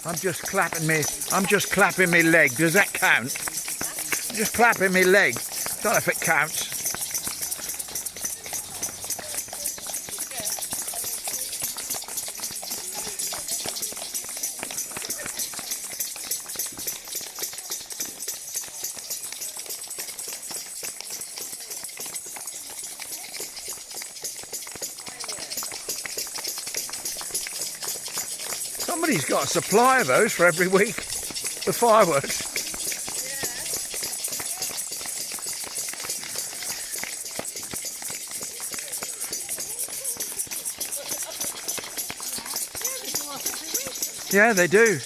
I'm just clapping me leg. Does that count? I'm just clapping me leg. Don't know if it counts. Somebody's got a supply of those for every week. The fireworks. Yeah, they do.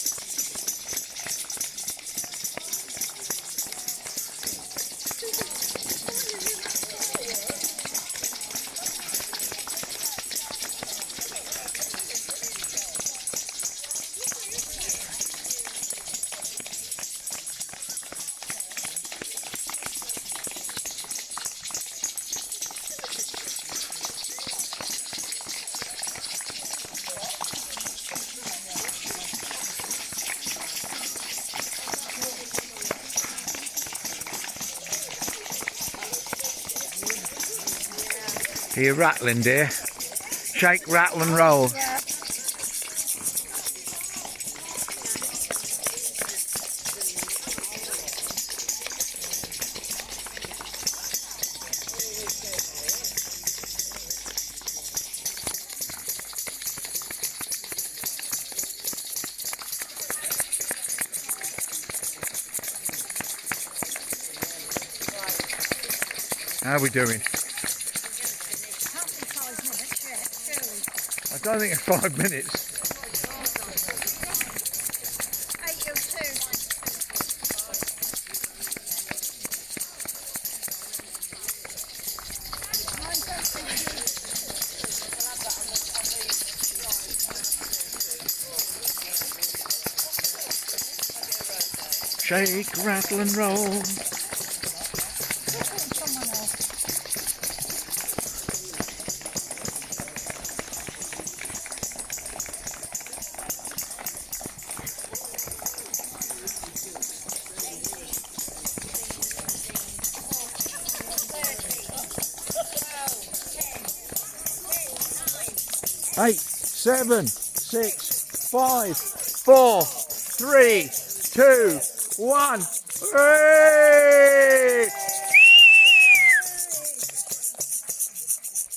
Are you rattling, dear? Shake, rattle and roll. Yeah. How are we doing? I don't think it's 5 minutes. 8:02. Shake, rattle and roll. Eight, 7, 6, 5, 4, 3, 2, 1. Hooray!